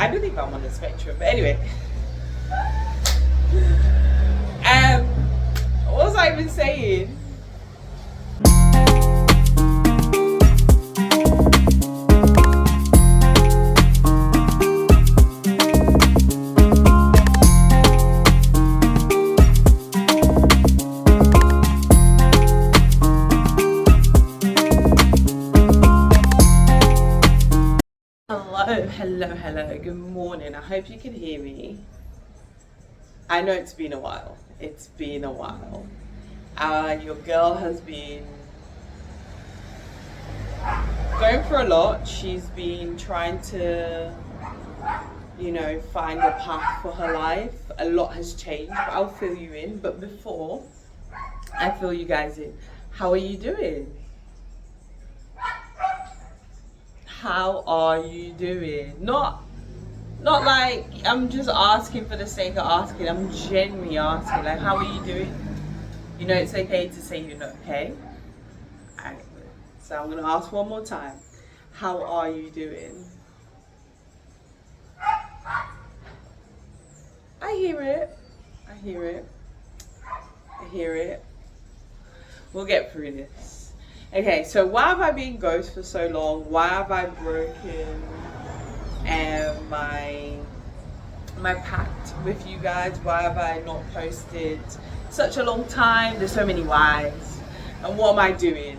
I believe I'm on the spectrum, but anyway. What was I even saying? Hello, good morning. I hope you can hear me. I know it's been a while. Your girl has been going through a lot. She's been trying to, find a path for her life. A lot has changed, but I'll fill you in. But before I fill you guys in, how are you doing? How are you doing? Not like I'm just asking for the sake of asking. I'm genuinely asking, like, how are you doing? You know, it's okay to say you're not okay. Alright, so I'm gonna ask one more time. How are you doing? I hear it. We'll get through this. Okay, so why have I been ghost for so long? Why have I broken my pact with you guys? Why have I not posted such a long time? There's so many whys. And what am I doing?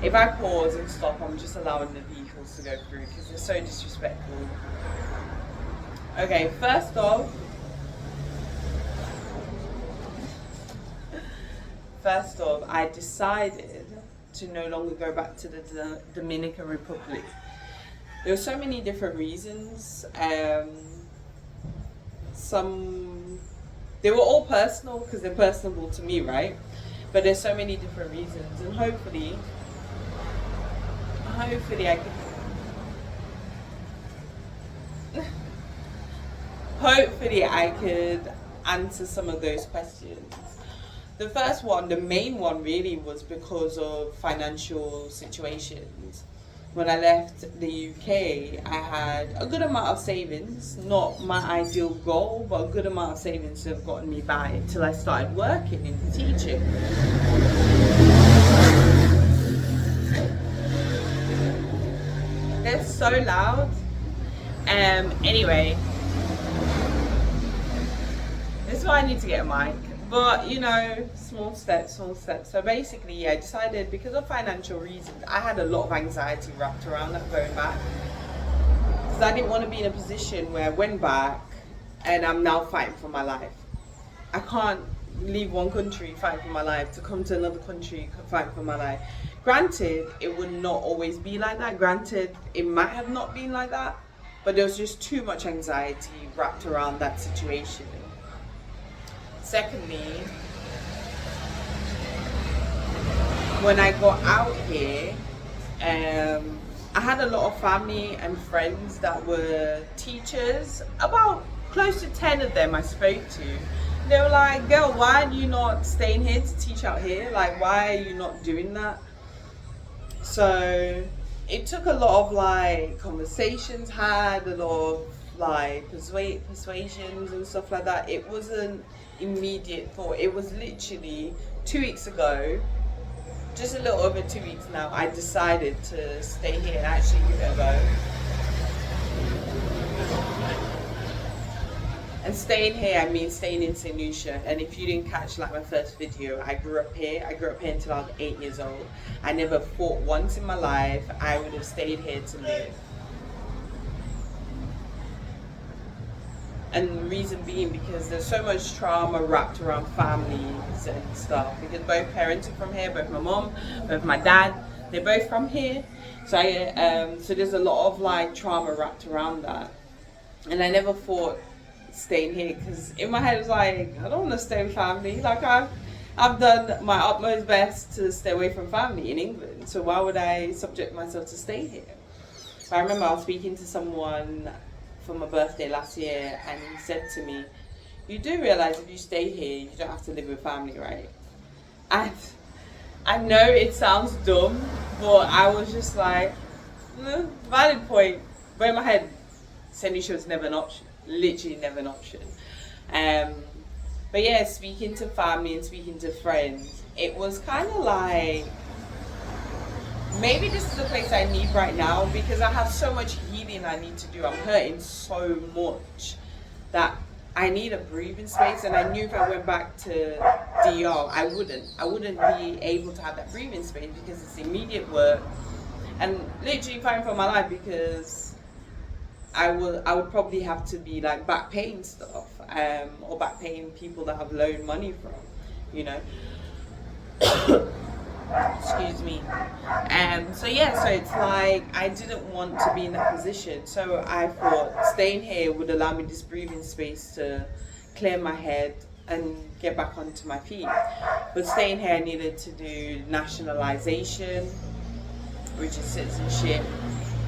If I pause and stop, I'm just allowing the vehicles to go through because they're so disrespectful. Okay, first off, I decided to no longer go back to the Dominican Republic. There were so many different reasons. They were all personal because they're personable to me, right? But there's so many different reasons, and hopefully I could answer some of those questions. The first one, the main one really, was because of financial situations. When I left the UK, I had a good amount of savings, not my ideal goal, but a good amount of savings to have gotten me by until I started working in teaching. They're so loud. Anyway, this is why I need to get a mic. But, small steps. So basically, I decided because of financial reasons, I had a lot of anxiety wrapped around that going back. Because I didn't want to be in a position where I went back and I'm now fighting for my life. I can't leave one country, fight for my life, to come to another country, fight for my life. Granted, it would not always be like that. Granted, it might have not been like that. But there was just too much anxiety wrapped around that situation. Secondly, when I got out here, I had a lot of family and friends that were teachers. About close to 10 of them I spoke to. They were like, girl, why are you not staying here to teach out here? Like, why are you not doing that? So it took a lot of conversations had, a lot of persuasions and stuff like that. It wasn't immediate thought. It was literally 2 weeks ago, just a little over 2 weeks now, I decided to stay here and actually give it a go. And staying here, I mean staying in St. Lucia. And if you didn't catch my first video, I grew up here. I grew up here until I was 8 years old. I never thought once in my life I would have stayed here to live. And the reason being because there's so much trauma wrapped around families and stuff. Because both parents are from here, both my mom, both my dad, they're both from here. So so there's a lot of trauma wrapped around that. And I never thought staying here, because in my head it was I don't want to stay with family. I've done my utmost best to stay away from family in England. So why would I subject myself to stay here? But I remember I was speaking to someone for my birthday last year, and he said to me, you do realize if you stay here, you don't have to live with family, right? And I know it sounds dumb, but I was just valid point. But in my head, Sending show was never an option. Literally never an option. But yeah, speaking to family and speaking to friends, it was kind of like, maybe this is the place I need right now, because I have so much healing I need to do. I'm hurting so much that I need a breathing space, and I knew if I went back to DR, I wouldn't be able to have that breathing space, because it's immediate work and literally fighting for my life, because I would probably have to be like back paying stuff, or back paying people that I've loaned money from, you know. Excuse me. So yeah, so it's like I didn't want to be in that position, so I thought staying here would allow me this breathing space to clear my head and get back onto my feet. But staying here, I needed to do nationalization, which is citizenship,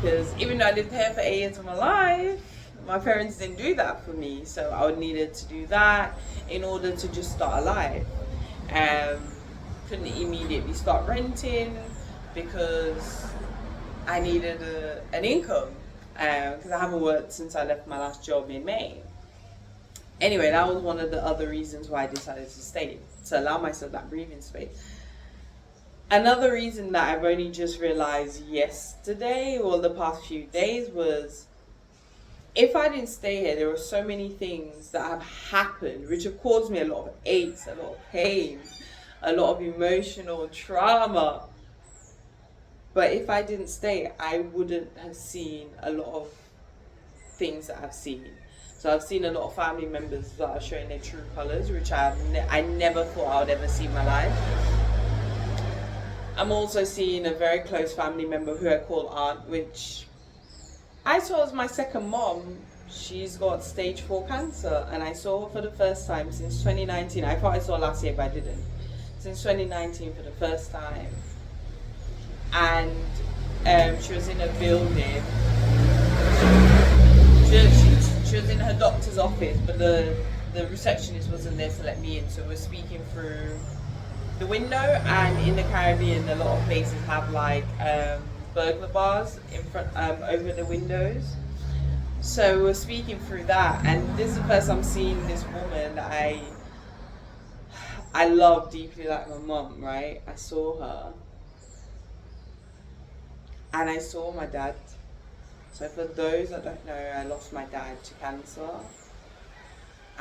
because even though I lived here for 8 years of my life, my parents didn't do that for me, so I needed to do that in order to just start a life. Couldn't immediately start renting because I needed an income, because I haven't worked since I left my last job in May. Anyway, that was one of the other reasons why I decided to stay, to allow myself that breathing space. Another reason that I've only just realized yesterday or the past few days was, if I didn't stay here, there were so many things that have happened which have caused me a lot of aches, a lot of pain, a lot of emotional trauma. But if I didn't stay, I wouldn't have seen a lot of things that I've seen. So I've seen a lot of family members that are showing their true colors, which I never thought I would ever see in my life. I'm also seeing a very close family member who I call aunt, which I saw as my second mom. She's got stage 4 cancer, and I saw her for the first time since 2019. I thought I saw her last year, but I didn't. Since 2019 for the first time. And she was in a building. She was in her doctor's office, but the receptionist wasn't there to let me in, so we're speaking through the window. And in the Caribbean, a lot of places have like burglar bars in front, over the windows. So we're speaking through that, and this is the first I'm seeing this woman that I love deeply, like my mum, right? I saw her, and I saw my dad. So for those that don't know, I lost my dad to cancer,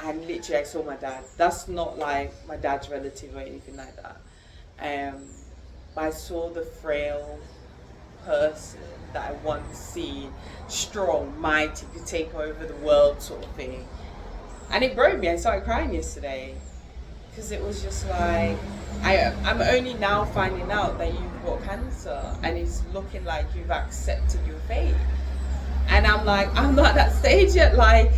and literally I saw my dad. That's not like my dad's relative or anything like that. But I saw the frail person that I once seen, strong, mighty, could take over the world sort of thing. And it broke me. I started crying yesterday. Because it was just like, I'm only now finding out that you've got cancer and it's looking like you've accepted your fate. And I'm like, I'm not at that stage yet, like,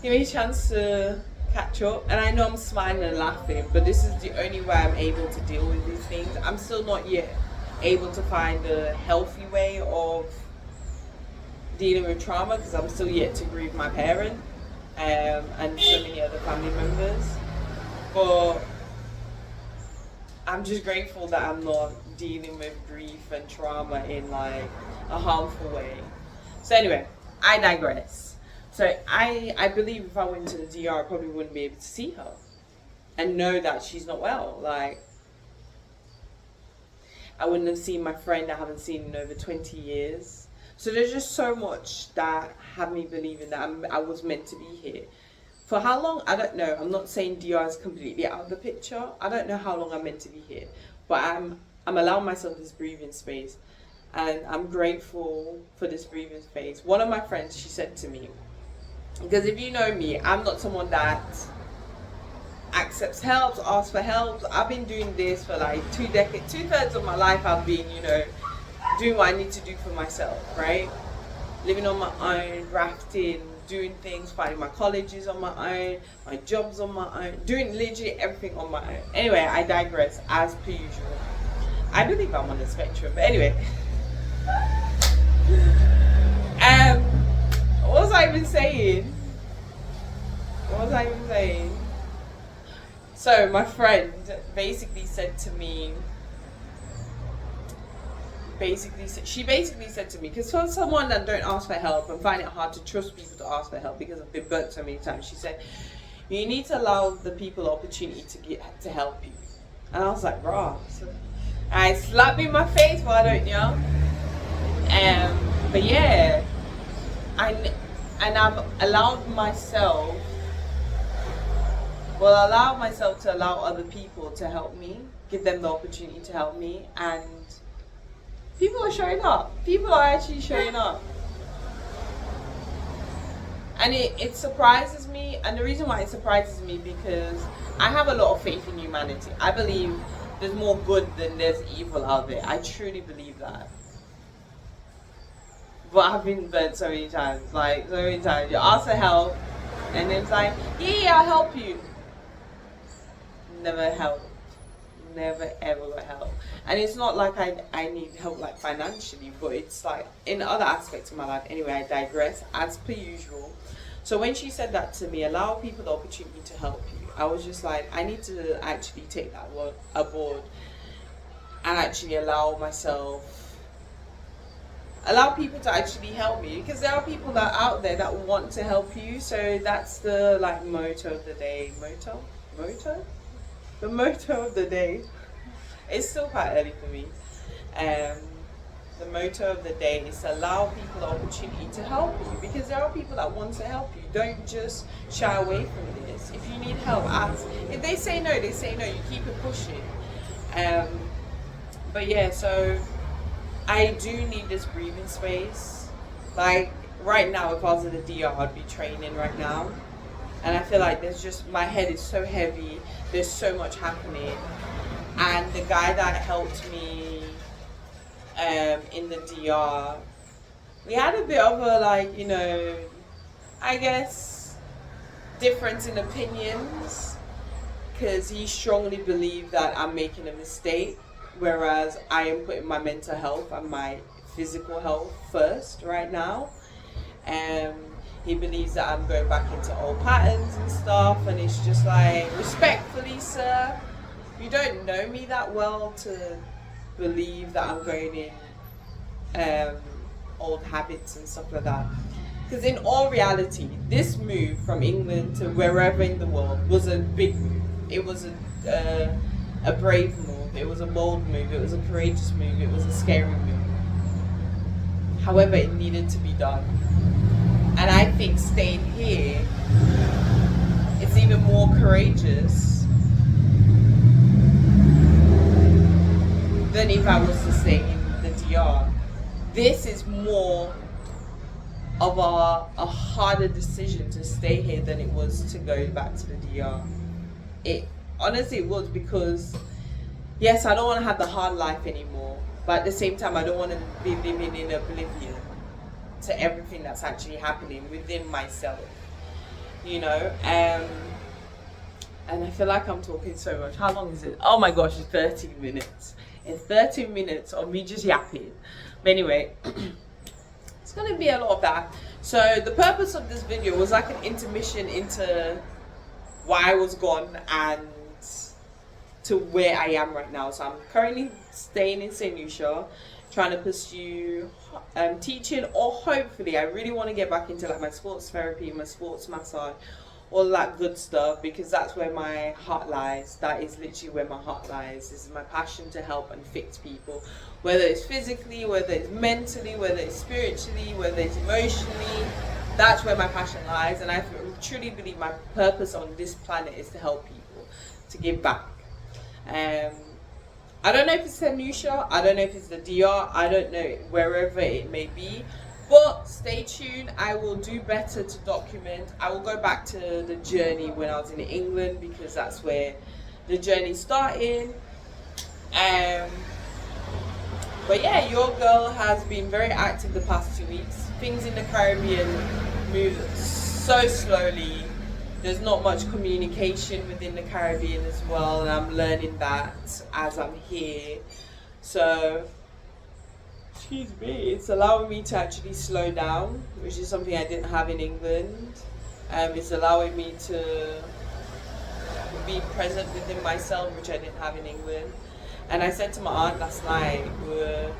give me a chance to catch up. And I know I'm smiling and laughing, but this is the only way I'm able to deal with these things. I'm still not yet able to find a healthy way of dealing with trauma, because I'm still yet to grieve my parent and so many other family members. But I'm just grateful that I'm not dealing with grief and trauma in like a harmful way. So anyway, I digress. So I believe if I went to the DR, I probably wouldn't be able to see her and know that she's not well. Like, I wouldn't have seen my friend I haven't seen in over 20 years. So there's just so much that had me believing that I was meant to be here. For how long? I don't know. I'm not saying DR is completely out of the picture. I don't know how long I'm meant to be here. But I'm allowing myself this breathing space. And I'm grateful for this breathing space. One of my friends, she said to me, because if you know me, I'm not someone that accepts help, asks for help. I've been doing this for like 2 decades, 2/3 of my life. I've been, doing what I need to do for myself, right? Living on my own, rafting, doing things, finding my colleges on my own, my jobs on my own, doing literally everything on my own. Anyway, I digress as per usual. I believe I'm on the spectrum, but anyway. What was I even saying? So my friend basically said to me, she basically said to me, because for someone that don't ask for help and find it hard to trust people to ask for help because I've been burnt so many times, she said, you need to allow the people the opportunity to help you. And I was like, raw. So I slapped me in my face, why don't you? But yeah, I've allowed myself to allow other people to help me, give them the opportunity to help me, and people are showing up. People are actually showing up. And it surprises me, and the reason why it surprises me because I have a lot of faith in humanity. I believe there's more good than there's evil out there. I truly believe that. But I've been burnt so many times. You ask for help, and then it's like, yeah, I'll help you. Never help. Never ever got help. And it's not like I need help like financially, but it's like in other aspects of my life. Anyway, I digress as per usual. So when she said that to me, allow people the opportunity to help you, I was just like, I need to actually take that word aboard and actually allow people to actually help me, because there are people that are out there that want to help you. So that's the motto of the day. The motto of the day. It's still quite early for me. The motto of the day is to allow people the opportunity to help you, because there are people that want to help you. Don't just shy away from this. If you need help, ask. If they say no, they say no. You keep it pushing. But yeah, so I do need this breathing space. Like right now, if I was in the DR, I'd be training right now. And I feel like my head is so heavy. There's so much happening. And the guy that helped me in the DR, we had a bit of a I guess difference in opinions, because he strongly believed that I'm making a mistake, whereas I am putting my mental health and my physical health first right now. He believes that I'm going back into old patterns and stuff, and it's just like, respectfully, sir, you don't know me that well to believe that I'm going in old habits and stuff like that. Because in all reality, this move from England to wherever in the world was a big move. It was a brave move. It was a bold move. It was a courageous move. It was a scary move. However, it needed to be done. And I think staying here is even more courageous than if I was to stay in the DR. This is more of a harder decision to stay here than it was to go back to the DR. It honestly was, because yes, I don't want to have the hard life anymore, but at the same time I don't want to be living in oblivion to everything that's actually happening within myself, and I feel like I'm talking so much. How long is it? Oh my gosh, it's 13 minutes. It's 13 minutes of me just yapping. But anyway, it's gonna be a lot of that. So the purpose of this video was like an intermission into why I was gone and to where I am right now. So I'm currently staying in St. Lucia, trying to pursue teaching, or hopefully I really want to get back into my sports therapy, my sports massage, all that good stuff, because that's where my heart lies. That is literally where my heart lies. This is my passion to help and fix people, whether it's physically, whether it's mentally, whether it's spiritually, whether it's emotionally. That's where my passion lies, and I truly believe my purpose on this planet is to help people, to give back. I don't know if it's St. Lucia, I don't know if it's the DR, I don't know, wherever it may be. But stay tuned, I will do better to document. I will go back to the journey when I was in England, because that's where the journey started. But yeah, your girl has been very active the past 2 weeks. Things in the Caribbean move so slowly. There's not much communication within the Caribbean as well, and I'm learning that as I'm here. So, excuse me, it's allowing me to actually slow down, which is something I didn't have in England. It's allowing me to be present within myself, which I didn't have in England. And I said to my aunt last night, we were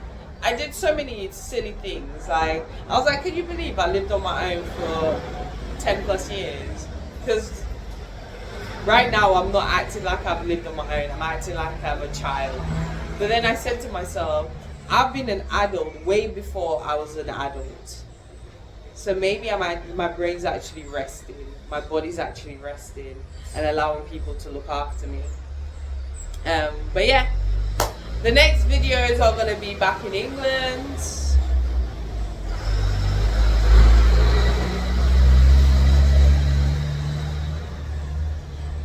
I did so many silly things. Like, I was like, can you believe I lived on my own for 10 plus years? Because right now I'm not acting like I've lived on my own. I'm acting like I'm a child. But then I said to myself, I've been an adult way before I was an adult. So maybe my brain's actually resting. My body's actually resting and allowing people to look after me. But yeah, the next videos are going to be back in England.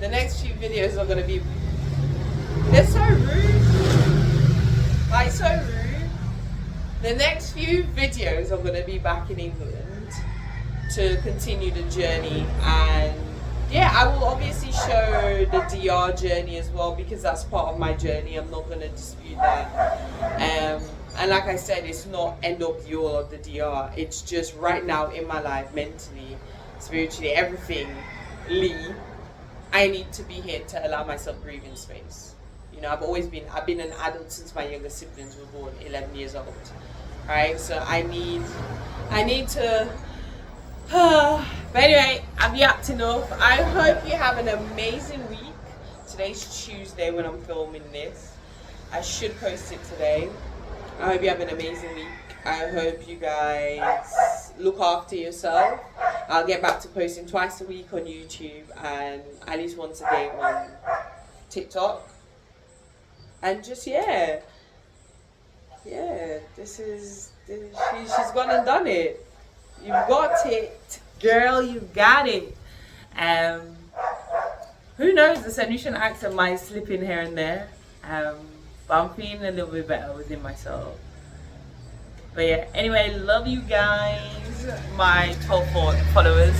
The next few videos are going to be... They're so rude. Like, so rude. The next few videos are going to be back in England to continue the journey, and yeah, I will obviously show the DR journey as well, because that's part of my journey. I'm not going to dispute that. And like I said, it's not end all be all of the DR. It's just right now in my life, mentally, spiritually, everything, I need to be here to allow myself breathing space. You know, I've been an adult since my younger siblings were born, 11 years old, right? So I need to. But anyway, I've yapped enough. I hope you have an amazing week. Today's Tuesday when I'm filming this. I should post it today. I hope you have an amazing week. I hope you guys look after yourself. I'll get back to posting twice a week on YouTube and at least once a day on TikTok. And just she's gone and done it. You've got it, girl. You've got it. Who knows? The solution accent might slip in here and there. But I'm feeling a little bit better within myself. But yeah. Anyway, love you guys, my 12 followers.